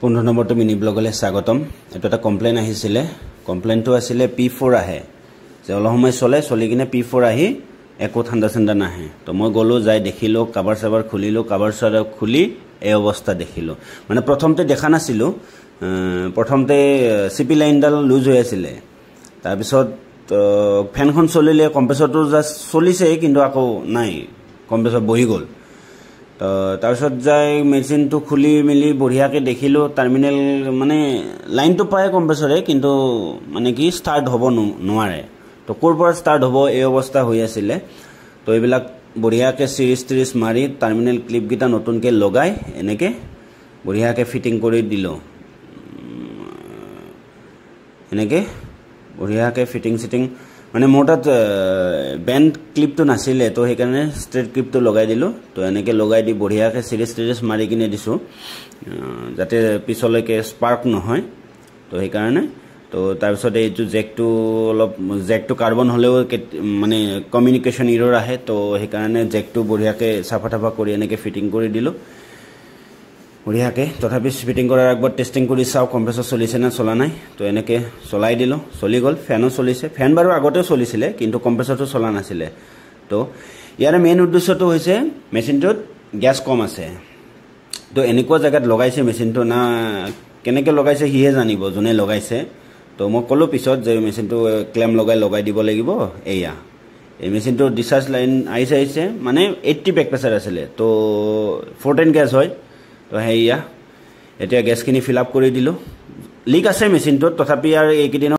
15 নম্বৰটো মিনি ব্লগলৈ স্বাগতম। এটা এটা কমপ্লেইন আহিছিলে। কমপ্লেইনটো আছিলে P4 আহে যে অলপ সময় চলি কিনে P4 আহি একো ঠাণ্ডা নাহে। তো মই গলো যাই দেখিলো, কভাৰ সাভাৰ খুলিলো, কভাৰ সাভাৰ খুলি এই অৱস্থা দেখিলো। মানে প্ৰথমতে দেখা নাছিলো, প্ৰথমতে সিপি লাইনডাল লুজ হৈ আছিল। তাৰ পিছত ফেনখন চলিলে, কম্প্ৰেছৰটো জাস্ট চলিছে কিন্তু আকৌ নাই, কম্প্ৰেছৰ বহি গ'ল। তাৰপিছত যাই মেচিনটো খুলি মিলি বঢ়িয়াকৈ দেখিলোঁ টাৰ্মিনেল মানে লাইনটো পায় কম্প্ৰেছৰে, কিন্তু মানে কি ষ্টাৰ্ট হ'ব নোৱাৰে। তো ক'ৰ পৰা ষ্টাৰ্ট হ'ব এই অৱস্থা হৈ আছিলে। তো এইবিলাক বঢ়িয়াকৈ চিৰিজ মাৰি টাৰ্মিনেল ক্লিপকেইটা নতুনকৈ লগাই এনেকৈ বঢ়িয়াকৈ ফিটিং কৰি দিলোঁ। এনেকৈ বঢ়িয়াকৈ ফিটিং মানে মোৰ তাত বেণ্ড ক্লিপটো নাছিলে, তো সেইকাৰণে ষ্ট্ৰেট ক্লিপটো লগাই দিলোঁ। তো এনেকৈ লগাই দি বঢ়িয়াকৈ চিৰিজ মাৰি কিনে দিছোঁ যাতে পিছলৈকে স্পাৰ্ক নহয়। তো সেইকাৰণে তো তাৰপিছত এইটো জেকটো কাৰ্বন হ'লেও মানে কমিউনিকেশ্যন ইৰৰ আহে। তো সেইকাৰণে জেকটো বঢ়িয়াকৈ চাফা কৰি এনেকৈ ফিটিং কৰি দিলোঁ বঢ়িয়াকৈ। তথাপি ফিটিং কৰাৰ আগত টেষ্টিং কৰি চাওঁ কম্প্ৰেছৰ চলিছে নে চলা নাই। তো এনেকৈ চলাই দিলোঁ, চলি গ'ল। ফেনো চলিছে, ফেন বাৰু আগতেও চলিছিলে কিন্তু কম্প্ৰেছৰটো চলা নাছিলে। তো ইয়াৰ মেইন উদ্দেশ্যটো হৈছে মেচিনটোত গেছ কম আছে। তো এনেকুৱা জেগাত লগাইছে মেচিনটো, না কেনেকৈ লগাইছে সিহে জানিব যোনে লগাইছে। তো মই ক'লোঁ পিছত যে মেচিনটো ক্লেম লগাই দিব লাগিব। এয়া এই মেচিনটো ডিচাৰ্জ লাইন আহিছে মানে 80 বেক প্ৰেছাৰ আছিলে। তো 410 গেছ হয়। তো সেয়া এতিয়া গেছখিনি ফিল আপ কৰি দিলোঁ। লিক আছে মেচিনটোত, তথাপি আৰু এইকেইদিনত